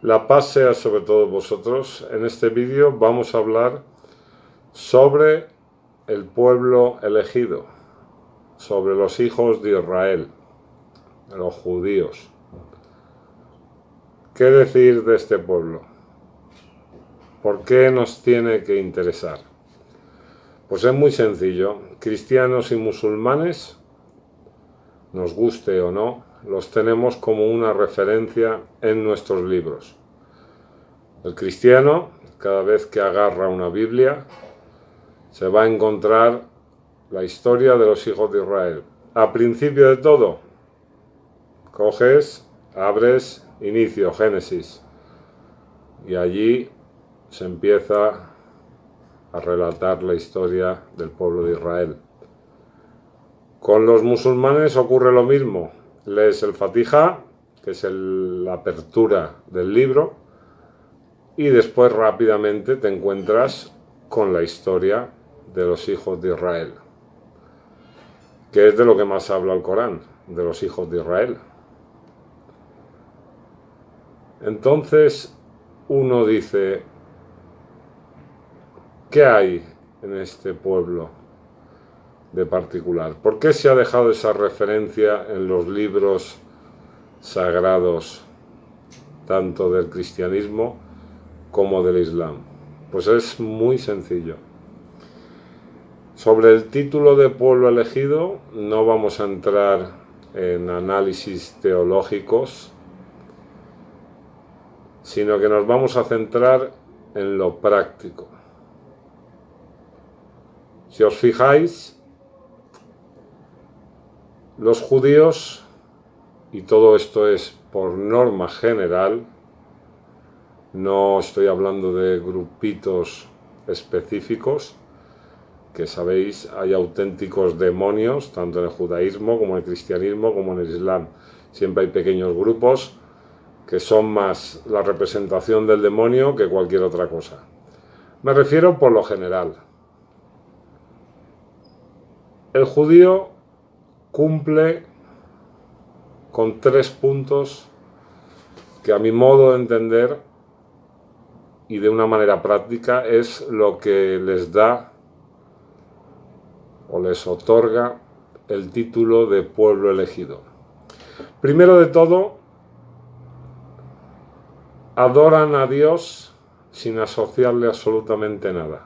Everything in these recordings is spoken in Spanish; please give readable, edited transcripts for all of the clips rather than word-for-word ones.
La paz sea sobre todos vosotros. En este vídeo vamos a hablar sobre el pueblo elegido, sobre los hijos de Israel, los judíos. ¿Qué decir de este pueblo? ¿Por qué nos tiene que interesar? Pues es muy sencillo. Cristianos y musulmanes, nos guste o no, los tenemos como una referencia en nuestros libros. El cristiano, cada vez que agarra una Biblia, se va a encontrar la historia de los hijos de Israel. A principio de todo, coges, abres, inicio, Génesis, y allí se empieza a relatar la historia del pueblo de Israel. Con los musulmanes ocurre lo mismo. Lees el Fatiha, que es la apertura del libro, y después rápidamente te encuentras con la historia de los hijos de Israel, que es de lo que más habla el Corán, de los hijos de Israel. Entonces uno dice, ¿qué hay en este pueblo de particular? ¿Por qué se ha dejado esa referencia en los libros sagrados, tanto del cristianismo como del Islam? Pues es muy sencillo. Sobre el título de pueblo elegido no vamos a entrar en análisis teológicos, sino que nos vamos a centrar en lo práctico. Si os fijáis, los judíos, y todo esto es por norma general, no estoy hablando de grupitos específicos, que sabéis, hay auténticos demonios, tanto en el judaísmo como en el cristianismo como en el islam. Siempre hay pequeños grupos que son más la representación del demonio que cualquier otra cosa. Me refiero por lo general. El judío cumple con 3 puntos que, a mi modo de entender y de una manera práctica, es lo que les da o les otorga el título de pueblo elegido. Primero de todo, adoran a Dios sin asociarle absolutamente nada.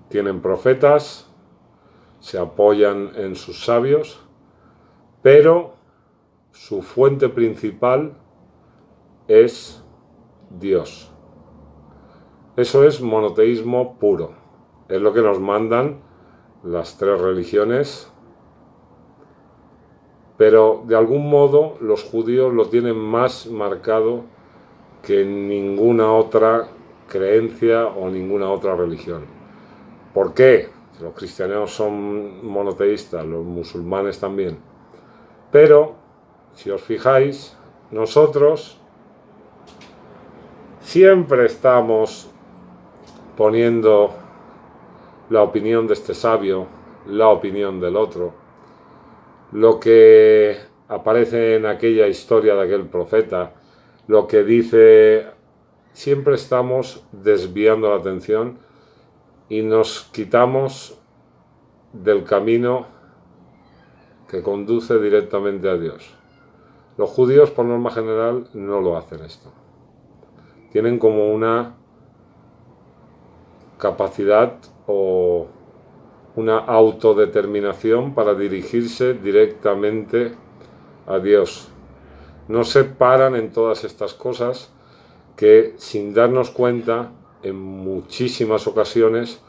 Tienen profetas, se apoyan en sus sabios, pero su fuente principal es Dios. Eso es monoteísmo puro. Es lo que nos mandan las 3 religiones, pero de algún modo los judíos lo tienen más marcado que ninguna otra creencia o ninguna otra religión. ¿Por qué? Los cristianos son monoteístas, los musulmanes también. Pero, si os fijáis, nosotros siempre estamos poniendo la opinión de este sabio, la opinión del otro, lo que aparece en aquella historia de aquel profeta, lo que dice, siempre estamos desviando la atención y nos quitamos del camino que conduce directamente a Dios. Los judíos, por norma general, no lo hacen esto. Tienen como una capacidad o una autodeterminación para dirigirse directamente a Dios. No se paran en todas estas cosas que, sin darnos cuenta, en muchísimas ocasiones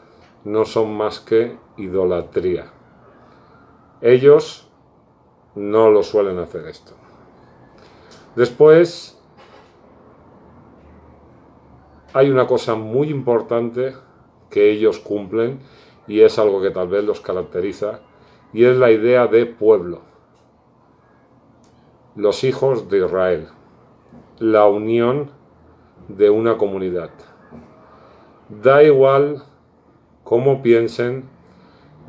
no son más que idolatría. Ellos no lo suelen hacer esto. Después, hay una cosa muy importante que ellos cumplen, y es algo que tal vez los caracteriza, y es la idea de pueblo. Los hijos de Israel, la unión de una comunidad. Da igual cómo piensen,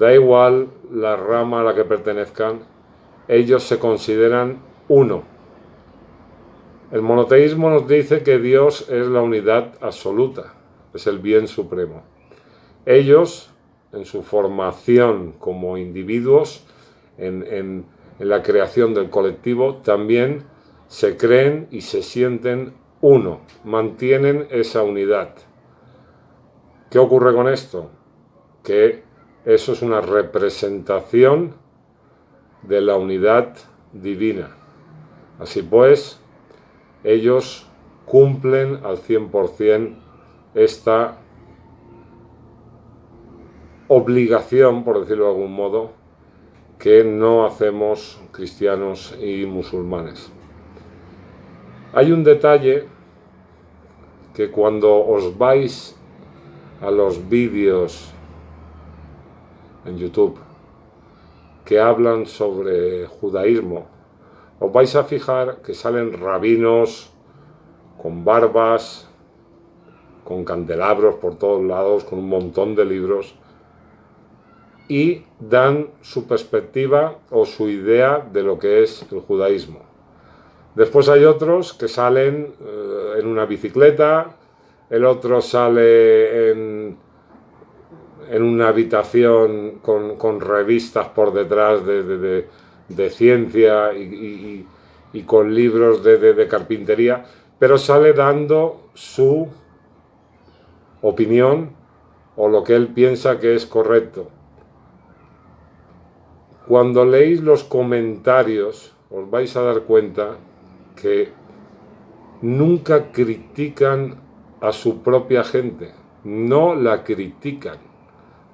da igual la rama a la que pertenezcan, ellos se consideran uno. El monoteísmo nos dice que Dios es la unidad absoluta, es el bien supremo. Ellos, en su formación como individuos, en la creación del colectivo, también se creen y se sienten uno, mantienen esa unidad. ¿Qué ocurre con esto? Que eso es una representación de la unidad divina. Así pues, ellos cumplen al 100% esta obligación, por decirlo de algún modo, que no hacemos cristianos y musulmanes. Hay un detalle que cuando os vais a los vídeos en YouTube que hablan sobre judaísmo, os vais a fijar que salen rabinos con barbas, con candelabros por todos lados, con un montón de libros, y dan su perspectiva o su idea de lo que es el judaísmo. Después hay otros que salen en una bicicleta, el otro sale en una habitación con revistas por detrás de ciencia y con libros de carpintería, pero sale dando su opinión o lo que él piensa que es correcto. Cuando leéis los comentarios os vais a dar cuenta que nunca critican a su propia gente, no la critican.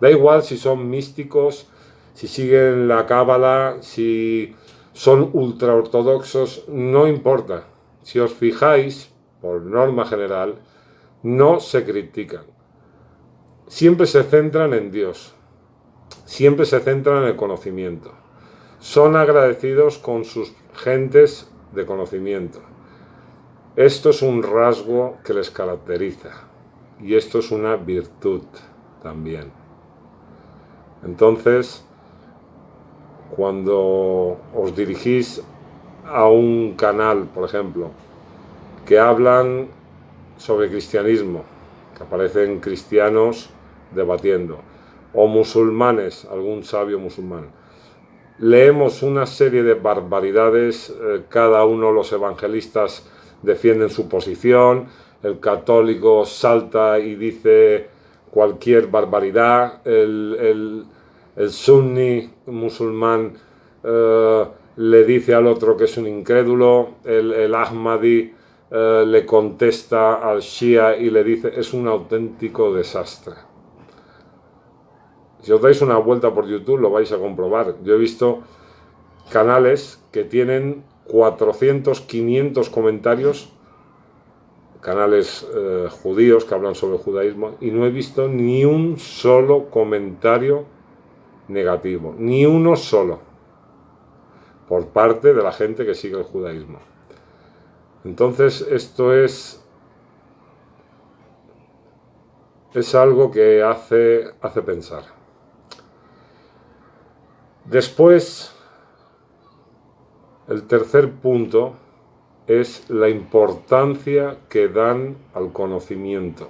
Da igual si son místicos, si siguen la cábala, si son ultraortodoxos, no importa. Si os fijáis, por norma general, no se critican. Siempre se centran en Dios, siempre se centran en el conocimiento. Son agradecidos con sus gentes de conocimiento. Esto es un rasgo que les caracteriza y esto es una virtud también. Entonces, cuando os dirigís a un canal, por ejemplo, que hablan sobre cristianismo, que aparecen cristianos debatiendo, o musulmanes, algún sabio musulmán, leemos una serie de barbaridades, cada uno, los evangelistas defienden su posición, el católico salta y dice cualquier barbaridad, el sunni musulmán le dice al otro que es un incrédulo, el ahmadi le contesta al shia y le dice, es un auténtico desastre. Si os dais una vuelta por YouTube lo vais a comprobar. Yo he visto canales que tienen 400, 500 comentarios, canales judíos que hablan sobre el judaísmo, y no he visto ni un solo comentario negativo, ni uno solo, por parte de la gente que sigue el judaísmo. Entonces esto es algo que hace pensar. Después, el tercer punto es la importancia que dan al conocimiento.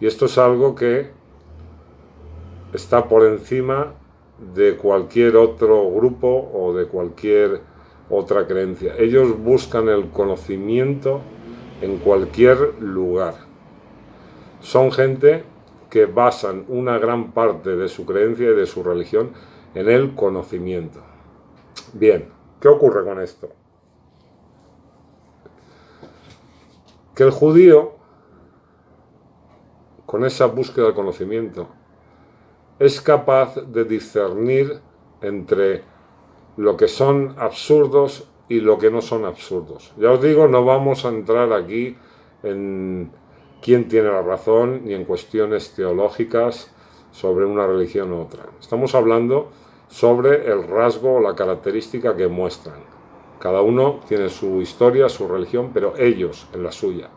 Y esto es algo que está por encima de cualquier otro grupo o de cualquier otra creencia. Ellos buscan el conocimiento en cualquier lugar. Son gente que basan una gran parte de su creencia y de su religión en el conocimiento. Bien, ¿qué ocurre con esto? Que el judío, con esa búsqueda de conocimiento, es capaz de discernir entre lo que son absurdos y lo que no son absurdos. Ya os digo, no vamos a entrar aquí en quién tiene la razón ni en cuestiones teológicas sobre una religión u otra. Estamos hablando sobre el rasgo o la característica que muestran. Cada uno tiene su historia, su religión, pero ellos en la suya.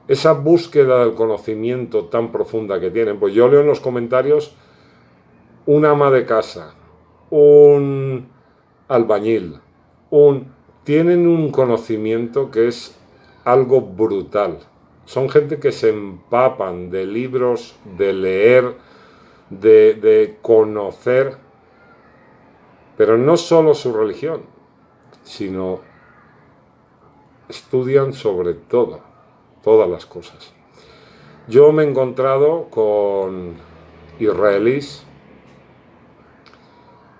Esa búsqueda del conocimiento tan profunda que tienen, pues yo leo en los comentarios un ama de casa, un albañil, un tienen un conocimiento que es algo brutal. Son gente que se empapan de libros, de leer, de conocer, pero no solo su religión, sino estudian sobre todo, todas las cosas. Yo me he encontrado con israelíes,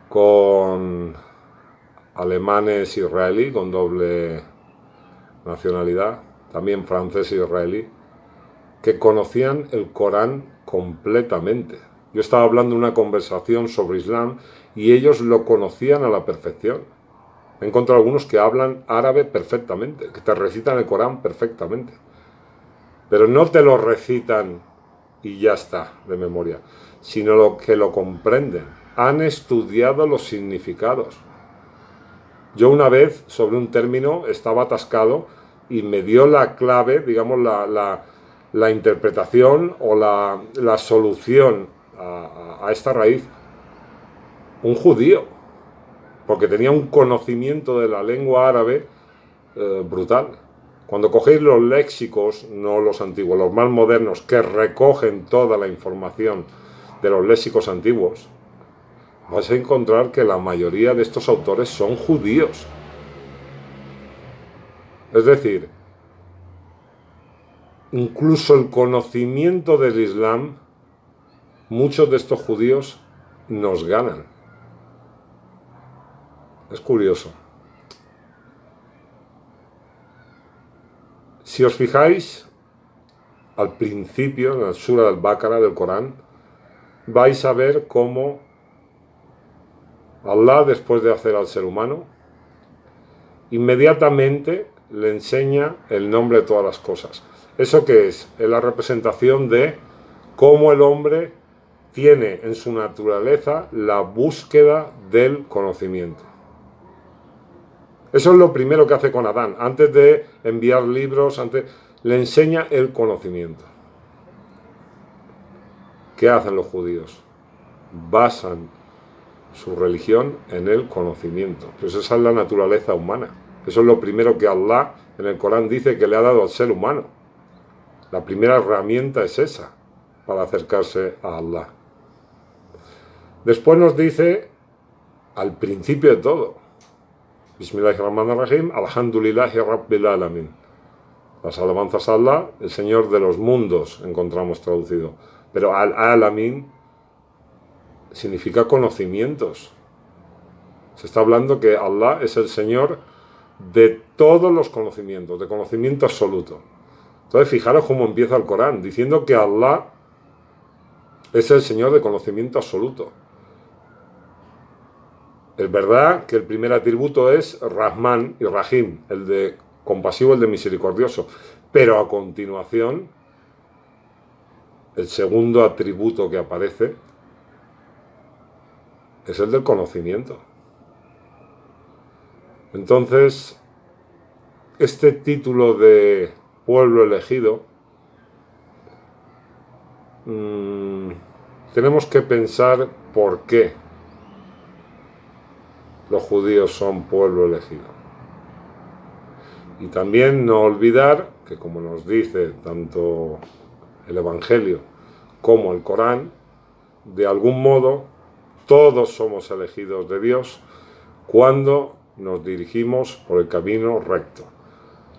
con alemanes israelí, con doble nacionalidad, también francés e israelí, que conocían el Corán completamente. Yo estaba hablando de una conversación sobre Islam y ellos lo conocían a la perfección. He encontrado algunos que hablan árabe perfectamente, que te recitan el Corán perfectamente. Pero no te lo recitan y ya está, de memoria, sino que lo comprenden. Han estudiado los significados. Yo una vez, sobre un término, estaba atascado y me dio la clave, digamos, la interpretación o la solución a esta raíz. Un judío, porque tenía un conocimiento de la lengua árabe brutal. Cuando cogéis los léxicos, no los antiguos, los más modernos, que recogen toda la información de los léxicos antiguos, vas a encontrar que la mayoría de estos autores son judíos. Es decir, incluso el conocimiento del Islam, muchos de estos judíos nos ganan. Es curioso. Si os fijáis, al principio, en la Sura del Baqara del Corán, vais a ver cómo Allah, después de hacer al ser humano, inmediatamente le enseña el nombre de todas las cosas. ¿Eso qué es? Es la representación de cómo el hombre tiene en su naturaleza la búsqueda del conocimiento. Eso es lo primero que hace con Adán. Antes de enviar libros, le enseña el conocimiento. ¿Qué hacen los judíos? Basan su religión en el conocimiento. Pues esa es la naturaleza humana. Eso es lo primero que Allah en el Corán dice que le ha dado al ser humano. La primera herramienta es esa, para acercarse a Allah. Después nos dice, al principio de todo, Bismillahirrahmanirrahim, Alhamdulillahi Rabbil Alamin. Las alabanzas a Allah, el Señor de los mundos, encontramos traducido. Pero al-Alamin significa conocimientos. Se está hablando que Allah es el Señor de todos los conocimientos, de conocimiento absoluto. Entonces, fijaros cómo empieza el Corán, diciendo que Allah es el Señor de conocimiento absoluto. Es verdad que el primer atributo es Rahman y Rahim, el de compasivo, el de misericordioso. Pero a continuación, el segundo atributo que aparece es el del conocimiento. Entonces, este título de pueblo elegido, tenemos que pensar por qué los judíos son pueblo elegido. Y también no olvidar que, como nos dice tanto el Evangelio como el Corán, de algún modo todos somos elegidos de Dios cuando nos dirigimos por el camino recto.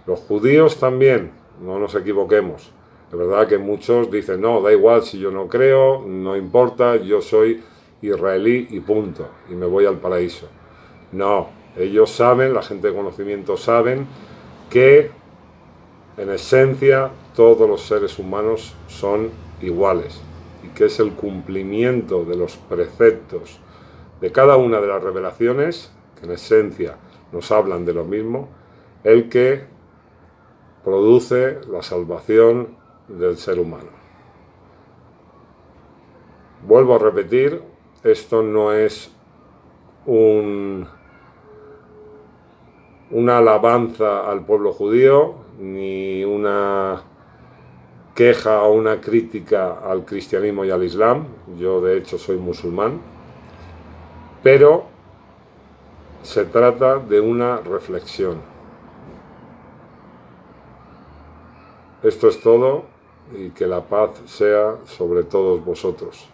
Los judíos también, no nos equivoquemos. Es verdad que muchos dicen, no, da igual si yo no creo, no importa, yo soy israelí y punto, y me voy al paraíso. No, ellos saben, la gente de conocimiento saben que en esencia todos los seres humanos son iguales y que es el cumplimiento de los preceptos de cada una de las revelaciones, que en esencia nos hablan de lo mismo, el que produce la salvación del ser humano. Vuelvo a repetir, esto no es una alabanza al pueblo judío, ni una queja o una crítica al cristianismo y al islam. Yo de hecho soy musulmán, pero Se trata de una reflexión. Esto es todo y que la paz sea sobre todos vosotros.